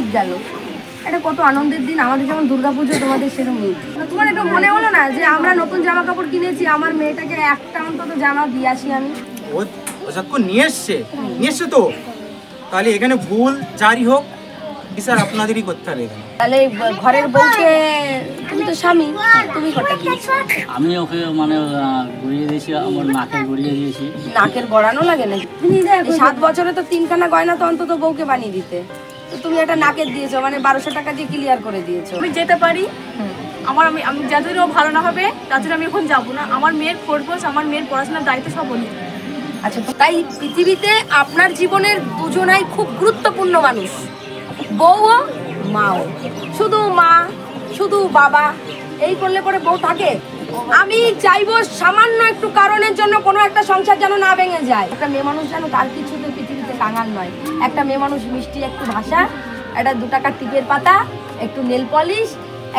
ঈদ গেল, এটা কত আনন্দের দিন। আমাদের যেমন দুর্গাপুজো, তোমাদের সেরকম ঈদ। তোমার একটু মনে হলো না যে আমরা নতুন জামা কাপড় কিনেছি, আমার মেয়েটাকে একটা অন্তত জামা দিয়ে আসি আমি। ও নিয়ে এসছে তো, তাহলে এখানে ভুল জারি হোক বিচার আপনাদেরই করতে হবে। তাহলে ঘরের বউকে, তুমি তো স্বামী, তুমি কটা দিয়েছো? আমি ওকে মানে গড়িয়ে দিয়েছি, আমার নাকে গড়িয়ে দিয়েছি। নাকের গড়ানো লাগে নাকি? 7 বছরে তো 3খানা গয়না তো অন্তত বউকে বানিয়ে দিতে। তো তুমি একটা নাকের দিয়েছো, মানে 1200 টাকা দিয়ে ক্লিয়ার করে দিয়েছো। আমি যেতে পারি, আমি যাদের ও ভালো না হবে তাদের আমি এখন যাবো না। আমার মেয়ের খোঁজ, আমার মেয়ের পড়াশোনার দায়িত্ব সব বলি। আচ্ছা, তাই পৃথিবীতে আপনার জীবনের দুজনাই খুব গুরুত্বপূর্ণ মানুষ, বউও মাও। শুধু মা, শুধু বাবা এই করলে পরে বউ থাকে? আমি চাইবো সামান্য একটু কারণের জন্য কোনো একটা সংসার যেন না ভেঙে যায়। একটা মেয়ে মানুষ যেন তার কিছুতে পৃথিবীতে কাঙাল নয়। একটা মেয়ে মানুষ মিষ্টি একটু ভাষা, একটা 2 টাকার টিপের পাতা, একটু নেল পলিশ,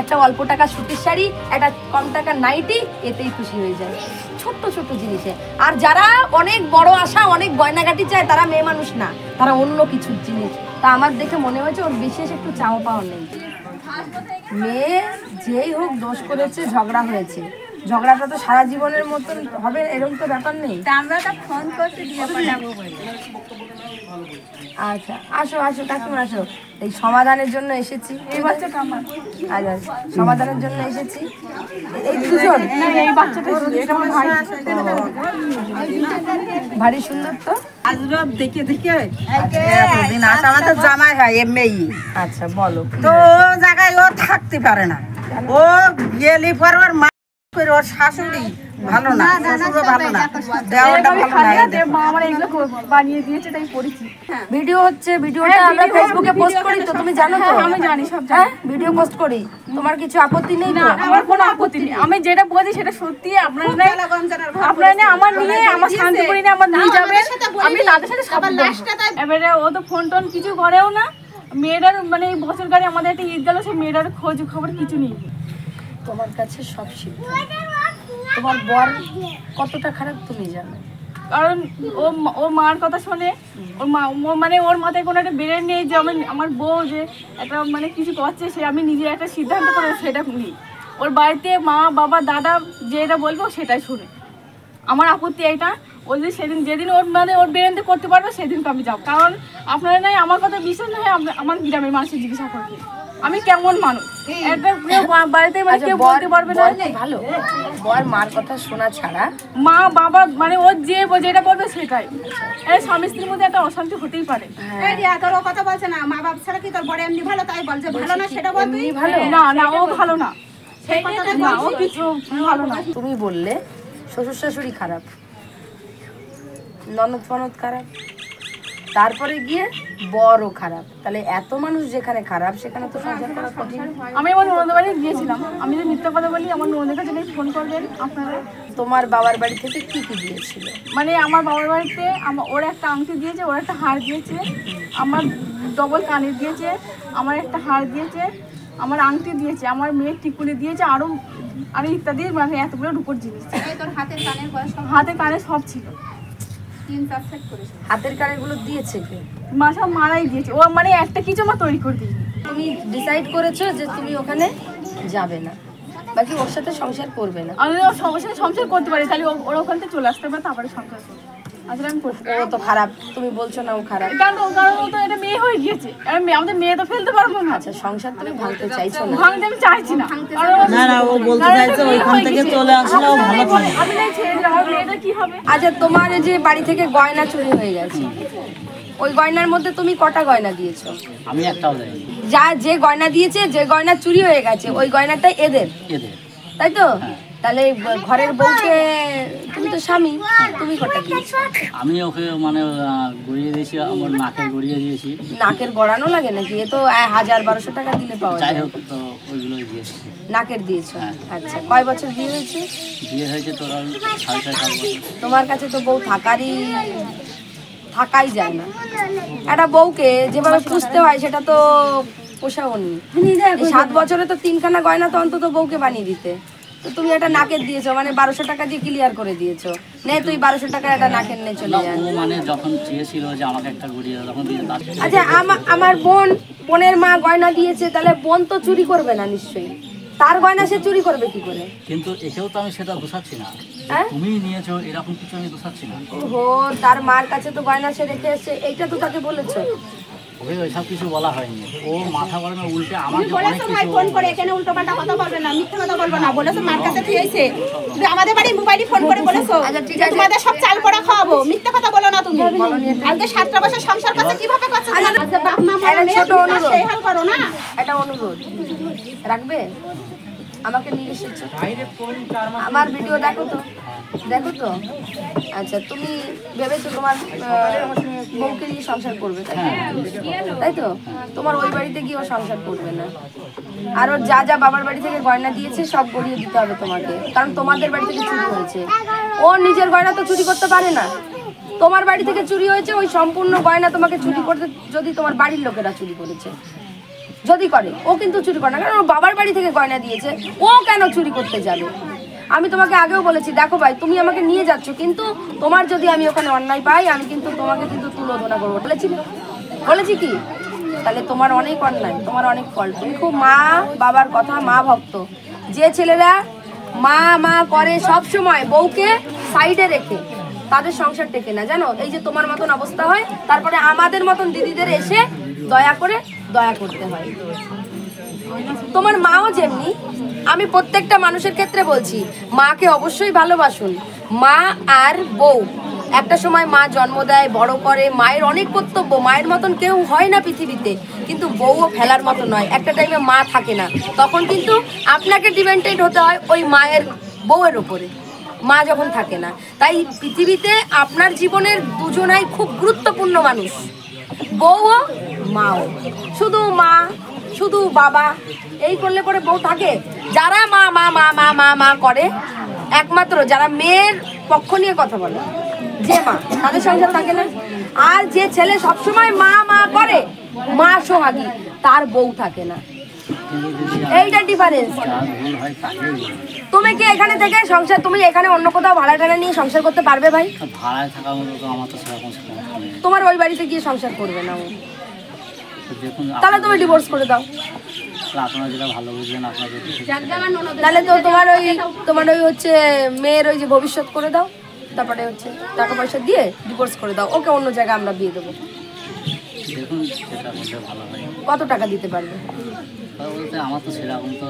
একটা অল্প টাকা সুতির শাড়ি, একটা কম টাকার নাইটি, এতেই খুশি হয়ে যায়, ছোট্ট ছোট্ট জিনিসে। আর যারা অনেক বড় আশা, অনেক গয়নাগাটি চায়, তারা মেয়ে মানুষ না, তারা অন্য কিছুর জিনিস। তা আমার দেখে মনে হয়েছে ওর বিশেষ একটু চাওয়া পাওয়া নেই। মেয়ে যেই হোক দোষ করেছে, ঝগড়া হয়েছে, ঝগড়াটা তো সারা জীবনের মতন হবে এরকম তো ব্যাপার নেই। আচ্ছা, আসো আসো কাকিমা, আসো। এই সমাধানের জন্য এসেছি, এই বাচ্চাটা আমার। আচ্ছা, সমাধানের জন্য এসেছি। এই দুজন, এই বাচ্চাটা ভারী সুন্দর তো। দেখে আমাদের জামাই হয় এমনি। আচ্ছা বলো, তো ও জায়গায় ও থাকতে পারে না, ও গেলি পর ওর মা, ওর শাশুড়ি ভালো না, শ্বশুরও ভালো না, দেওয়াটা ভালো না। মা আমার এগুলো বানিয়ে দিয়েছে, তাই পড়েছি। ভিডিও হচ্ছে, ভিডিওটা আমরা ফেসবুকে পোস্ট করি তো, তুমি জানো তো? আমি জানি, সব হ্যাঁ, ভিডিও পোস্ট করি, তোমার কিছু আপত্তি নেই তো? আমার কোনো আপত্তি নেই, আমি যেটা বলছি সেটা সত্যি। আপনারা আমার নিয়ে, আমার শান্তিপুরি নিয়ে আমার নিয়ে যাবেন, আমি তাদের সাথে সবার লাস্টটা। এবারে ও তো ফোন টোন কিছু করেও না। মেয়েটার মানে এই বছর গাড়ি আমাদের একটা ঈদ গেল, সে মেয়েটার খোঁজ খবর কিছু নেই। তোমার কাছে সব শিখবে। তোমার বর কতটা খারাপ তুমি জানো, কারণ ও মার কথা শোনে। ওর মা মানে ওর মাথায় কোনো একটা বেড়ে নেই যে আমার বউ যে একটা মানে কিছু করছে, সে আমি নিজে একটা সিদ্ধান্ত করে সেটা নিই। ওর বাড়িতে মা বাবা দাদা যেটা বলবো সেটাই শুনে। আমার আপত্তি এইটা, ও যে সেদিন যেদিন ওর মানে ওর বেরেন্তে করতে পারবে সেদিনকে আমি যাবো। কারণ আপনারা নাই আমার কথা বিশ্বাস না হয় আমার গ্রামের মানুষের জিজ্ঞাসা করবে আমি কেমন মানুষ। একটা বাড়িতে মানে কেউ বলতে পারবে না ভালো। বর মার কথা শোনা ছাড়া মা বাবা মানে ওর যে যেটা বলবে সেটাই। এই স্বামী স্ত্রীর মধ্যে একটা অশান্তি হতেই পারে। তোর ও কথা বলছে না, মা বাবা ছাড়া কি তোর বড় এমনি ভালো, তাই বলছে ভালো না, সেটা বল। তুই ভালো না, না ও ভালো না, না ও কিছু ভালো না। তুমি বললে শ্বশুর শাশুড়ি খারাপ, ননদ ফনদ খারাপ, তারপরে গিয়ে বড়ও খারাপ, তাহলে এত মানুষ যেখানে খারাপ সেখানে তো সংসার করা কঠিন। আমি আমার ননদের বাড়ি গিয়েছিলাম, আমি যে মিথ্যা কথা বলি আমার ননদের কাছে ফোন করবেন আপনারা। তোমার বাবার বাড়ি থেকে কি কি দিয়েছিল? মানে আমার বাবার বাড়িতে ওর একটা আংটি দিয়েছে, ওর একটা হার দিয়েছে, আমার ডবল কানের দিয়েছে, আমার একটা হার দিয়েছে, আমার আংটি দিয়েছে, আমার মেয়ের টিকুলি দিয়েছে, আরো ইত্যাদি, মানে এতগুলো রূপোর জিনিস। হাতের কানের সব ছিল, 3-4 সেট করেছে। হাতের কানের গুলো দিয়েছে কে? মা সব মারাই দিয়েছে, ও মানে একটা কিছু আমার তৈরি করে দিয়েছে। তুমি ডিসাইড করেছো যে তুমি ওখানে যাবে না, বাকি ওর সাথে সংসার করবে না? আমি ওর সমস্যায় সংসার করতে পারি, তাহলে ওর ওখান থেকে চলে আসতে পারে, তারপরে সংসার করবে। আসলে আমি করতে ও তো খারাপ, তুমি বলছো না ও খারাপ? কারণ ও তো এটা মেয়ে হয়ে গিয়েছে, আমাদের মেয়ে তো ফেলতে পারবো না। আচ্ছা, সংসার তুমি ভাঙতে চাইছো না? ভাঙতে আমি চাইছি না। না না, ও বলতে চাইছে ওইখান থেকে চলে আসলে ও ভালো থাকে। আমি না ছেড়ে দিলাম, আমার মেয়েটা কি হবে? আচ্ছা, তোমার যে বাড়ি থেকে গয়না চুরি হয়ে গেছে, ওই গয়নার মধ্যে তুমি কটা গয়না দিয়েছো? আমি একটাও যাইনি। যে গয়না দিয়েছে, যে গয়না চুরি হয়ে গেছে, ওই গয়নাটা এদের, তাই তো? তাহলে ঘরের বউকে, তুমি তো স্বামী, তুমি কটা দিয়েছো? আমি ওকে মানে গড়িয়ে দিয়েছি, আমার নাকে গড়িয়ে দিয়েছি। নাকের গড়ানো লাগে নাকি? এ তো 1000-1200 টাকা দিলে পাওয়া যায়। যাই হোক, তো ওইগুলোই দিয়েছি। নাকের দিয়েছো? আচ্ছা, কয় বছর বিয়ে হয়েছে? বিয়ে হয়েছে তোর 4.5 বছর। তোমার কাছে তো বউ থাকাই যায় না। একটা বউকে যেভাবে পুষতে হয় সেটা তো পোষাও নি। 7 বছরে তো 3খানা গয়না তো অন্তত বউকে বানিয়ে দিতে। তো তুমি একটা নাকের দিয়েছো, মানে 1200 টাকা দিয়ে ক্লিয়ার করে দিয়েছো। নে তুই 1200 টাকা একটা নাকের নিয়ে চলে যা। ও মানে যখন চেয়েছিল যে আমাকে একটা গড়িয়ে তখন দিয়ে তার আচ্ছা আমার বোনের মা গয়না দিয়েছে, তাহলে বোন তো চুরি করবে না নিশ্চয়ই। তার গয়না সে চুরি করবে কি করে? কিন্তু একেও তো আমি সেটা দোষাচ্ছি না, হ্যাঁ? তুমি নিয়েছো এরকম কিছু আমি দোষাচ্ছি না। ওহো, তার মার কাছে তো গয়না সে রেখে এসেছে, এইটা তো তাকে বলেছো? ওকে ওইসব কিছু বলা হয়নি, ও মাথা গরমে উল্টে আমাকে অনেক বলেছো ভাই কিছু ফোন করে এখানে উল্টোপাল্টা কথা বলবে না, মিথ্যা কথা বলবে না, বলেছো মার কাছে থিয়েছে, তুমি আমাদের বাড়ি মোবাইলে ফোন করে বলেছো আচ্ছা, ঠিক যে আছে। তোমাদের সব চাল পড়া খাওয়াবো, মিথ্যা কথা বলো না তুমি। আজকে 7টা বছর সংসার করছে কিভাবে করছে? আচ্ছা বাপ মা একটা মরে ছোট অনুরোধ। সেই হাল করো না। একটা অনুরোধ রাখবে, আমাকে নিয়ে এসেছো, বাইরে কোন 4 মাস আমার ভিডিও দেখো তো, দেখো তো। আচ্ছা, তুমি ভেবেছো তোমার বউকে নিয়ে সংসার করবে, তাই তো? তাই তো? তোমার ওই বাড়িতে গিয়েও সংসার করবে না। আর ওর যা যা বাবার বাড়ি থেকে গয়না দিয়েছে সব গড়িয়ে দিতে হবে তোমাকে, কারণ তোমাদের বাড়ি থেকে চুরি হয়েছে। ও নিজের গয়না তো চুরি করতে পারে না, তোমার বাড়ি থেকে চুরি হয়েছে, ওই সম্পূর্ণ গয়না তোমাকে চুরি করতে, যদি তোমার বাড়ির লোকেরা চুরি করেছে, যদি করে, ও কিন্তু চুরি করে না, কারণ ও বাবার বাড়ি থেকে গয়না দিয়েছে, ও কেন চুরি করতে যাবে? আমি তোমাকে আগেও বলেছি, দেখো ভাই তুমি আমাকে নিয়ে যাচ্ছ, কিন্তু তোমার যদি আমি ওখানে অন্যায় পাই, আমি কিন্তু তোমাকে কিন্তু তুলোধনা করবো, বলেছি কি? তাহলে তোমার অনেক অন্যায়, তোমার অনেক ফল্ট। তুমি খুব মা বাবার কথা, মা ভক্ত। যে ছেলেরা মা মা করে সব সময় বউকে সাইডে রেখে, তাদের সংসার টেকে না, জানো? এই যে তোমার মতন অবস্থা হয়, তারপরে আমাদের মতন দিদিদের এসে দয়া করে দয়া করতে হয়। তোমার মাও যেমনি, আমি প্রত্যেকটা মানুষের ক্ষেত্রে বলছি, মাকে অবশ্যই ভালোবাসুন। মা আর বউ একটা সময় মা জন্ম দেয়, বড় করে, মায়ের অনেক কর্তব্য, মায়ের মতন কেউ হয় না পৃথিবীতে, কিন্তু বউও ফেলার মতো নয়। একটা টাইমে মা থাকে না, তখন কিন্তু আপনাকে ডিপেন্ডেন্ট হতে হয় ওই মায়ের বউয়ের ওপরে, মা যখন থাকে না। তাই পৃথিবীতে আপনার জীবনের দুজনাই খুব গুরুত্বপূর্ণ মানুষ, বউও মাও। শুধু মা শুধু বাবা এই করলে পরে বউ থাকে? যারা মা মা মা মা মা মা করে, একমাত্র যারা মেয়ের পক্ষ নিয়ে কথা বলে, যে মা, তাদের সংসার থাকে না। আর যে ছেলে সবসময় মা মা করে, মা সোহাগী, তার বউ থাকে না। এইটা ডিফারেন্স। যার ভুল হয় তাকেই বলি। তুমি কি এখানে থেকে সংসার, তুমি এখানে অন্য কোথাও ভাড়া টাড়া নিয়ে সংসার করতে পারবে ভাই? ভাড়ায় থাকার মতো তো আমার তো সেরকম সমস্যা নেই। তোমার ওই বাড়িতে গিয়ে সংসার করবে না ও, তো দেখুন তাহলে তুমি ডিভোর্স করে দাও। আপনারা যেটা ভালো বুঝলেন আপনাদের তাহলে তো তোমার ওই হচ্ছে মেয়ের ওই যে ভবিষ্যৎ করে দাও, তারপরে হচ্ছে টাকা পয়সা দিয়ে ডিভোর্স করে দাও, ওকে অন্য জায়গায় আমরা বিয়ে দেবো। দেখুন সেটা করলে ভালো হয়। কত টাকা দিতে পারবে? কথা বলতে আমার তো সেরকম তো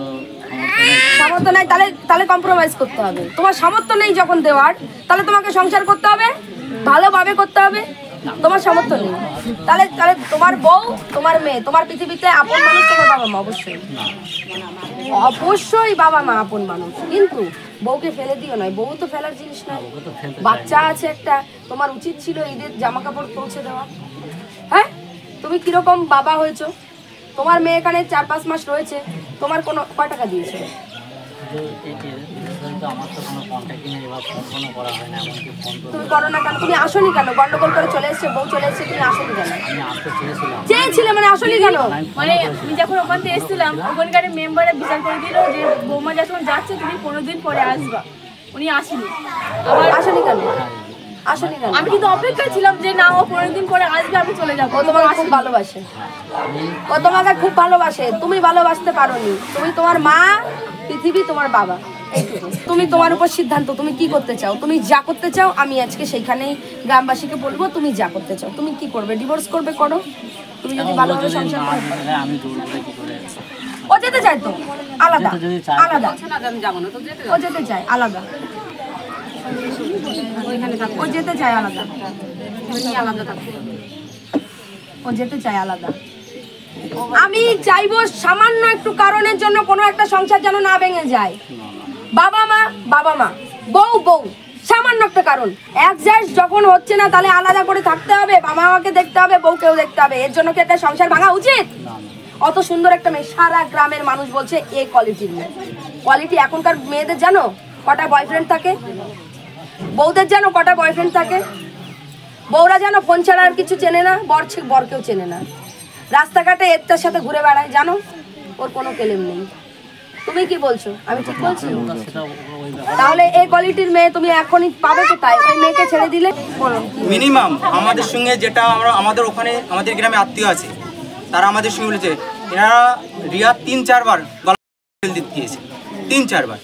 সামর্থ্য নাই, তাহলে কম্প্রোমাইজ করতে হবে। তোমার সামর্থ্য নেই যখন দেওয়ার, তাহলে তোমাকে সংসার করতে হবে, ভালোভাবে করতে হবে। তোমার সামর্থ্য নেই, তাহলে তোমার বউ, তোমার মেয়ে, তোমার পৃথিবীতে আপন মানুষ তোমার বাবা মা, অবশ্যই বাবা মা আপন মানুষ, কিন্তু বউকে ফেলে দিও নয়, বউ তো ফেলার জিনিস নয়। বাচ্চা আছে একটা, তোমার উচিত ছিল ঈদের জামা কাপড় পৌঁছে দেওয়া। হ্যাঁ, তুমি কিরকম বাবা হয়েছো? তোমার মেয়ে এখানে 4-5 মাস রয়েছে, তোমার কয় টাকা দিয়েছে? আমার তো কোনো কন্ট্যাক্ট নেই বা ফোনও করা হয় না, এমনকি ফোন করে তুমি করো না কেন? তুমি আসনি কেন? গন্ডগোল করে চলে এসছে, বউ চলে এসছে, তুমি আসনি কেন? আমি আসতে চেয়েছিলাম। চেয়েছিলে মানে আসনি কেন? মানে আমি যখন ওখান থেকে এসেছিলাম, ওখানকার মেম্বারে বিচার করে দিল যে বৌমা যখন যাচ্ছে তুমি 15 দিন পরে আসবা। উনি আসেনি। আবার আসনি কেন? আসনি কেন? আমি কিন্তু অপেক্ষায় ছিলাম যে না, ও 15 দিন পরে আসবে, আমি চলে যাবো। ও তোমাকে খুব ভালোবাসে, ও তোমাকে খুব ভালোবাসে, তুমি ভালোবাসতে পারোনি। তুমি, তোমার মা, পৃথিবী, তোমার বাবা, এইটুকু। তুমি তোমার উপর সিদ্ধান্ত, তুমি কি করতে চাও, তুমি যা করতে চাও। আমি আজকে সেইখানেই গ্রামবাসীকে বলবো, তুমি যা করতে চাও, তুমি কি করবে? ডিভোর্স করবে, করো। তুমি যদি ভালোভাবে সংসার করো। আমি দৌড় করে কি করে ও যেতে চায় তো আলাদা, যদি চায়। আলাদা। ও যেতে চায় আলাদা, ও যেতে চায় আলাদা, ও যেতে চায় আলাদা। আমি চাইবো সামান্য একটু কারণের জন্য কোনো একটা সংসার যেন না ভেঙে যায়। বাবা মা, বউ বউ, সামান্য একটা কারণ অ্যাডজাস্ট যখন হচ্ছে না, তাহলে আলাদা করে থাকতে হবে। বাবা মাকে দেখতে হবে, বউকেও দেখতে হবে। এর জন্য কি একটা সংসার ভাঙা উচিত? অত সুন্দর একটা মেয়ে, সারা গ্রামের মানুষ বলছে এ কোয়ালিটির মেয়ে। কোয়ালিটি এখনকার মেয়েদের জানো কটা বয়ফ্রেন্ড থাকে? বউদের জানো কটা বয়ফ্রেন্ড থাকে? বউরা জানো ফোন ছাড়া আর কিছু চেনে না, বরকেও চেনে না। রাস্তাঘাটে এর সাথে ঘুরে বেড়ায়, জানো ওর কোনো কেলেম নেই। তুমি কি বলছো? আমি ঠিক বলছি? সেটা ওই ব্যাপার। তাহলে এই কোয়ালিটির মেয়ে তুমি এখনই পাবে কোথায়? ওই মেয়েকে ছেড়ে দিলে বলো মিনিমাম আমাদের সঙ্গে যেটা আমাদের ওখানে আমাদের গ্রামে আত্মীয় আছে, তারা আমাদের সঙ্গে বলেছে এনারা রিয়া 3-4 বার গলা দিতে গিয়েছে, 3-4 বার।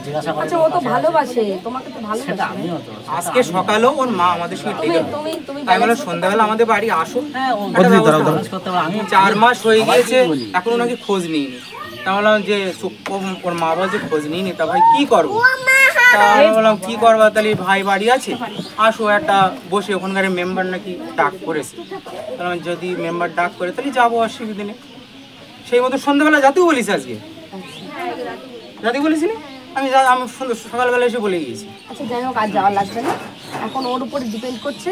জিজ্ঞাসা করে আচ্ছা, ও তো ভালোবাসে, তোমাকে তো সেটা ভালোবাসে। আমিও তো আজকে সকালেও ওর মা আমাদের সঙ্গে তুমি ডেকে তুমি তুমি তাই বলে সন্ধ্যাবেলা আমাদের বাড়ি আসো, হ্যাঁ ও একটা ব্যবস্থা করো। কাজ করতে পারে। আমি 4 মাস হয়ে সবাইকেই গিয়েছে বলি। এখনো নাকি খোঁজ নিইনি। তা বললাম যে ওর মা বাবা যে খোঁজ নিইনি, তা ভাই কি করবো? তা আমি বললাম কি করবো, তাহলে ভাই বাড়ি আছে আসো, একটা বসে ওখানকার মেম্বার নাকি ডাক করেছে। বললাম যদি মেম্বার ডাক করে তাহলে যাবো, অসুবিধা নেই। সেই মতো সন্ধ্যাবেলা যাতেও বলিস আজকে, যাতে বলিস না, আমি সকালবেলা এসে বলে গিয়েছি। আচ্ছা যাই হোক, আর যাওয়ার লাগবে না, এখন ওর উপরে ডিপেন্ড করছে।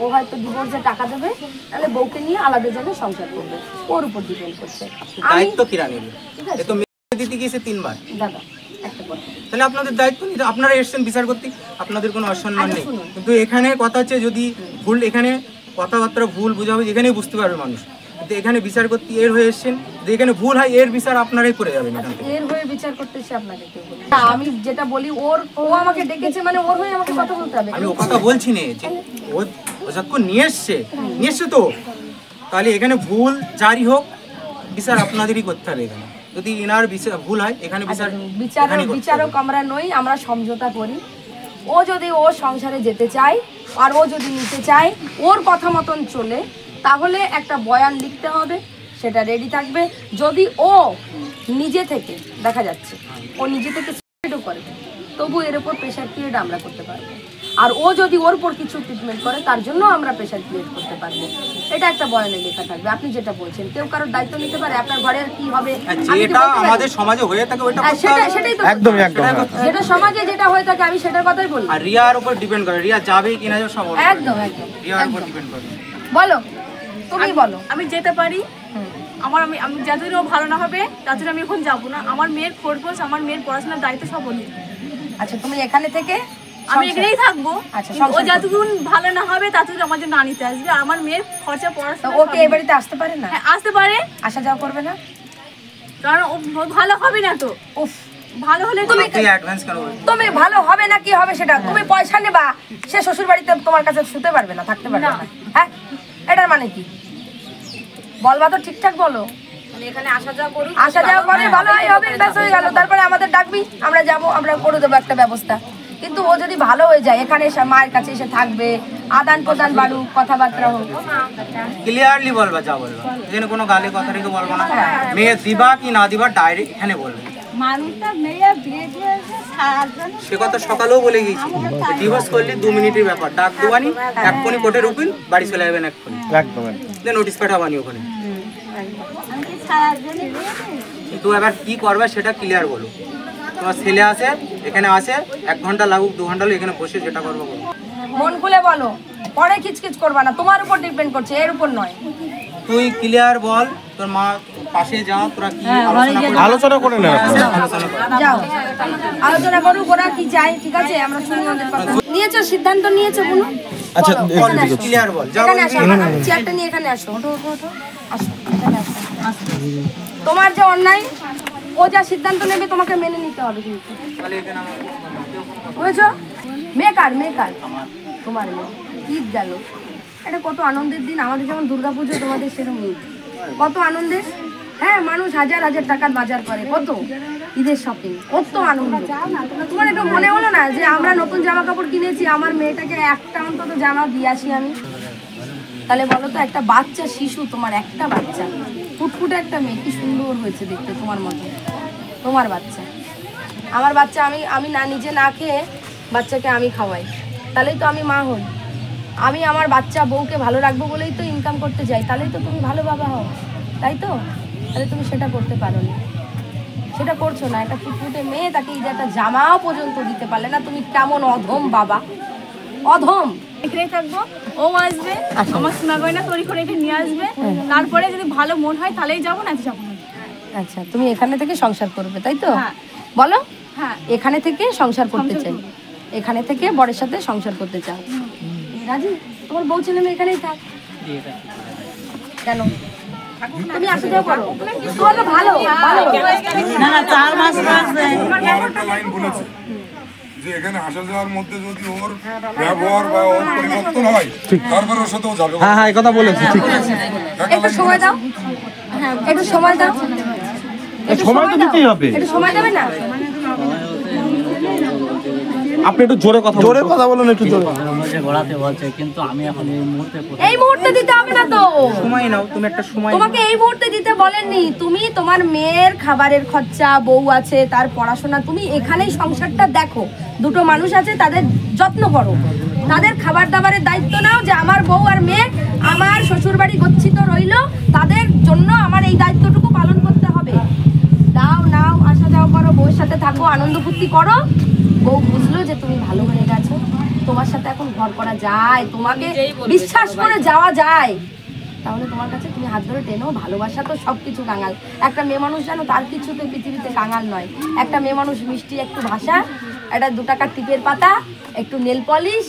ও হয়তো ডিভোর্সে টাকা দেবে, তাহলে বউকে নিয়ে আলাদা জায়গায় সংসার করবে, ওর উপর ডিপেন্ড করছে। আমি দায়িত্ব কিরা নেবে? এ তো মেয়ে দিতে গিয়েছে 3 বার। দাদা একটা কথা, তাহলে আপনাদের দায়িত্ব নিতে, আপনারা এসেছেন বিচার করতে, আপনাদের কোনো অসম্মান নেই। কিন্তু এখানে কথা হচ্ছে যদি ভুল, এখানে কথাবার্তা ভুল বুঝাবুঝি এখানেই বুঝতে পারবে মানুষ। কিন্তু এখানে বিচার করতে এর হয়ে এসেছেন, যে এখানে ভুল হয় এর বিচার আপনারাই করে যাবেন এখান থেকে। এর হয়ে বিচার করতেছে আপনাকে কেউ বলে না। আমি যেটা বলি, ও আমাকে ডেকেছে মানে ওর হয়ে আমাকে কথা বলতে হবে। আমি ও কথা বলছি না, যে ও যতক্ষণ নিয়ে এসছে তো, তাহলে এখানে ভুল জারি হোক, বিচার আপনাদেরই করতে হবে। এখানে যদি এনার বিচার ভুল হয়, এখানে বিচারক আমরা নই, আমরা সমঝোতা করি। ও যদি ও সংসারে যেতে চায় আর ও যদি নিতে চায়, ওর কথা মতন চলে, তাহলে একটা বয়ান লিখতে হবে, সেটা রেডি থাকবে। যদি ও নিজে থেকে দেখা যাচ্ছে ও নিজে থেকে সুইসাইডও করে, তবু এর উপর প্রেশার ক্রিয়েট আমরা করতে পারবো। আর ও যদি ওর উপর কিছু ট্রিটমেন্ট করে, তার জন্য আমরা প্রেশার ক্রিয়েট করতে পারবো। এটা একটা বয়ানে লেখা থাকবে। আপনি যেটা বলছেন, কেউ কারোর দায়িত্ব নিতে পারে, আপনার ঘরের কি হবে আমি কি যেটা বলতে পারি? আমাদের সমাজে হয়ে থাকে ওইটা হ্যাঁ, করতে হবে। সেটাই তো একদমই একদম হ্যাঁ। যেটা সমাজে যেটা হয়ে থাকে আমি সেটার কথাই বলি। আর রিয়ার উপর ডিপেন্ড করে, রিয়া যাবে কিনা যে সব ওর উপর একদম depend। একদম রিয়ার উপর ডিপেন্ড করে। বলো, তুমি বলো। আমি যেতে পারি, আমি যতদিন ও ভালো না হবে ততদিন আমি এখন যাবো না। আমার মেয়ের খোঁজ, আমার মেয়ের পড়াশোনার দায়িত্ব সব ওর নিতে হবে। আচ্ছা, তুমি এখানে থেকে আমি এখানেই থাকবো। আচ্ছা, কিন্তু ও যতদিন ভালো না হবে ততদিন আমার জন্য নিতে আসবে। আমার মেয়ের খরচা তো পড়াশোনা ওকে এই বাড়িতে আসতে পারে না? হ্যাঁ, আসতে পারে, আসা যাওয়া করবে না? কারণ ও ভালো হবে না তো। উফ, ভালো হলে তুই অ্যাডভান্স কেন বলছিস? তুমি ভালো হবে না কি হবে সেটা তুমি পয়সা নেবা, সে শ্বশুর বাড়িতে তোমার কাছে শুতে পারবে না, থাকতে পারবে না। হ্যাঁ, এটার মানে কি বলবা তো, ঠিকঠাক বলো। এখানে আসা যাওয়া করুন, আসা যাওয়া করে ভালোই হবে, ব্যাস হয়ে গেল। তারপরে আমাদের ডাকবি, আমরা যাব, আমরা করে দেবো একটা ব্যবস্থা। কিন্তু ও যদি ভালো হয়ে যায়, এখানে এসে মায়ের কাছে এসে থাকবে, আদান প্রদান বাড়ুক, কথাবার্তা হোক। ক্লিয়ারলি বলবা, যা বলবা, এখানে কোনো গালে কথা রেখে বলবো না। মেয়ে দিবা কি না দিবা ডাইরেক্ট এখানে বলবে। মানুষটা মেয়ে বিয়ে দিয়েছে সারার জন্য সে কথা সকালেও বলে গেছি, ডিভোর্স করলে 2 মিনিটের ব্যাপার, ডাক দেবানি, এক্ষুনি কোর্টের উকিল বাড়ি চলে যাবেন, এক্ষুনি একদম যে নোটিশ পাঠাবানি ওখানে। আমি কি সারার জন্য বিয়ে দিয়েছি? কিন্তু এবার কি করবে সেটা ক্লিয়ার বলো। তোমার ছেলে আছে এখানে, আসে 1 ঘন্টা লাগুক 2 ঘন্টা লাগুক, এখানে বসে যেটা করবো বলো। মন খুলে বলো, পরে খিচখিচ করবা না, তোমার উপর ডিপেন্ড করছে, এর উপর নয়। তুই ক্লিয়ার বল, তোর মা পাশে যা, তোরা কি আলোচনা করে নেওয়া আলোচনা কর। যাও আলোচনা করুক, ওরা কি চাই, ঠিক আছে, আমরা শুনি ওদের কথা। নিয়েছো, সিদ্ধান্ত নিয়েছো কোনো? আচ্ছা ক্লিয়ার বল, যা এখানে বলবি। আসো, চেয়ারটা নিয়ে এখানে আসো, ওঠো ওঠো ওঠো, আসো এখানে আসো। তোমার যে অন্যায়, ও যা সিদ্ধান্ত নেবে তোমাকে মেনে নিতে হবে কিন্তু, তাহলে এখানে আমার বুঝেছো? মেকার তোমার মেয়ে ঈদ গেল, এটা কত আনন্দের দিন। আমাদের যেমন দুর্গাপুজো, তোমাদের সেরকম ঈদ, কত আনন্দের। হ্যাঁ, মানুষ হাজার হাজার টাকার বাজার করে, কত ঈদের শপিং, কত আনন্দ। তোমার একটু মনে হলো না যে আমরা নতুন জামা কাপড় কিনেছি, আমার মেয়েটাকে একটা অন্তত জামা দিয়ে আসি আমি? তাহলে বলো তো, একটা বাচ্চা শিশু, তোমার একটা বাচ্চা, ফুটফুটে একটা মেয়ে, কি সুন্দর হয়েছে দেখতে তোমার মতো, তোমার বাচ্চা। আমার বাচ্চা আমি না নিজে না খেয়ে বাচ্চাকে আমি খাওয়াই, তাহলেই তো আমি মা হই। আমি আমার বাচ্চা বউকে ভালো রাখবো বলেই তো ইনকাম করতে যাই, তাহলেই তো তুমি ভালো বাবা হও, তাই তো? তাহলে তুমি সেটা করতে পারো না, সেটা করছো না। একটা ফুটফুটে মেয়ে, তাকে ঈদে একটা জামাও পর্যন্ত দিতে পারলে না, তুমি কেমন অধম বাবা, অধম। এখানেই থাকবো, ও আসবে, আমার সোনা গয়না তৈরি করে এখানে নিয়ে আসবে। তারপরে যদি ভালো মন হয় তাহলেই যাবো, না যাবো না। আচ্ছা, তুমি এখানে থেকে সংসার করবে, তাই তো? হ্যাঁ। বলো, হ্যাঁ, এখানে থেকে সংসার করতে চাই, এখানে থেকে বরের সাথে সংসার করতে চাও, রাজি? তোমার বউ ছেলে মেয়ে এখানেই থাক, দিয়ে দেয়। কেন? তুমি আসা যাওয়া করো, তোমার তো ভালো ভালো। না না 4 মাস হয়েছে। একটা লাইন বলেছে যে এখানে আসা যাওয়ার মধ্যে যদি ওর ব্যবহার বা ওর পরিবর্তন হয় তারপরে ওর সাথেও যাবে। হ্যাঁ হ্যাঁ এই কথা বলেছি ঠিক। একটু সময় দাও, একটু সময় দাও, সময় তো দিতেই হবে। একটু সময় দেবে না? আপনি একটু জোরে কথা বলুন একটু জোরে। ঘোরাতে বলছে কিন্তু আমি এখন এই মুহূর্তে দিতে হবে না তো, সময় নাও তুমি, একটা সময় তোমাকে এই মুহূর্তে দিতে বলেননি। তুমি তোমার মেয়ের খাবারের খরচা, বউ আছে, তার পড়াশোনা, তুমি এখানেই সংসারটা দেখো। দুটো মানুষ আছে, তাদের যত্ন করো, তাদের খাবার দাবারের দায়িত্ব নাও। যে আমার বউ আর মেয়ে আমার শ্বশুর বাড়ি গচ্ছিত রইল, তাদের জন্য আমার এই দায়িত্বটুকু পালন করতে হবে। দাও নাও, আসা যাওয়া করো, বউয়ের সাথে থাকো, আনন্দ ফুর্তি করো। বউ বুঝলো যে তুমি ভালো হয়ে গেছো, তোমার সাথে এখন ঘর করা যায়, তোমাকে বিশ্বাস করে যাওয়া যায়, তাহলে তোমার কাছে তুমি হাত ধরে টেনো। ভালোবাসা তো সবকিছু কাঙাল। একটা মেয়ে মানুষ জানো তার কিছুতে পৃথিবীতে কাঙাল নয়। একটা মেয়ে মানুষ মিষ্টি একটু ভাষা, একটা 2 টাকার টিপের পাতা, একটু নেল পলিশ,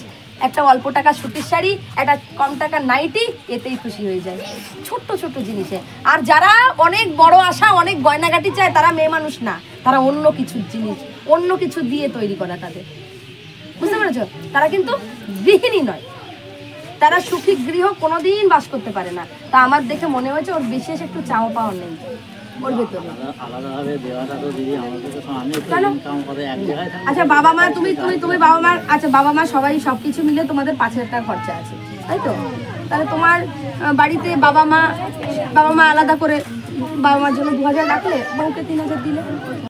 একটা অল্প টাকা সুতির শাড়ি, একটা কম টাকার নাইটি, এতেই খুশি হয়ে যায়, ছোট্ট ছোট্ট জিনিসে। আর যারা অনেক বড় আশা, অনেক গয়নাগাটি চায়, তারা মেয়ে মানুষ না, তারা অন্য কিছুর জিনিস, অন্য কিছু দিয়ে তৈরি করা তাদের। বুঝতে পেরেছো? তারা কিন্তু গৃহিণী নয়, তারা সুখী গৃহ কোনোদিন বাস করতে পারে না। তা আমার দেখে মনে হয়েছে ওর বিশেষ একটু চাওয়া পাওয়া নেই ওর ভেতরে। আলাদাভাবে দেওয়াটা তো দিদি আমাদের তো আমি কেন? কাম করে এক জায়গায় থাকি। আচ্ছা বাবা মা, তুমি বাবা মা, আচ্ছা বাবা মা সবাই সবকিছু মিলে তোমাদের 5,000 টাকা খরচা আছে, তাই তো? তাহলে তোমার বাড়িতে বাবা মা আলাদা করে বাবা মার জন্য 2,000 রাখলে, বউকে 3,000 দিলে।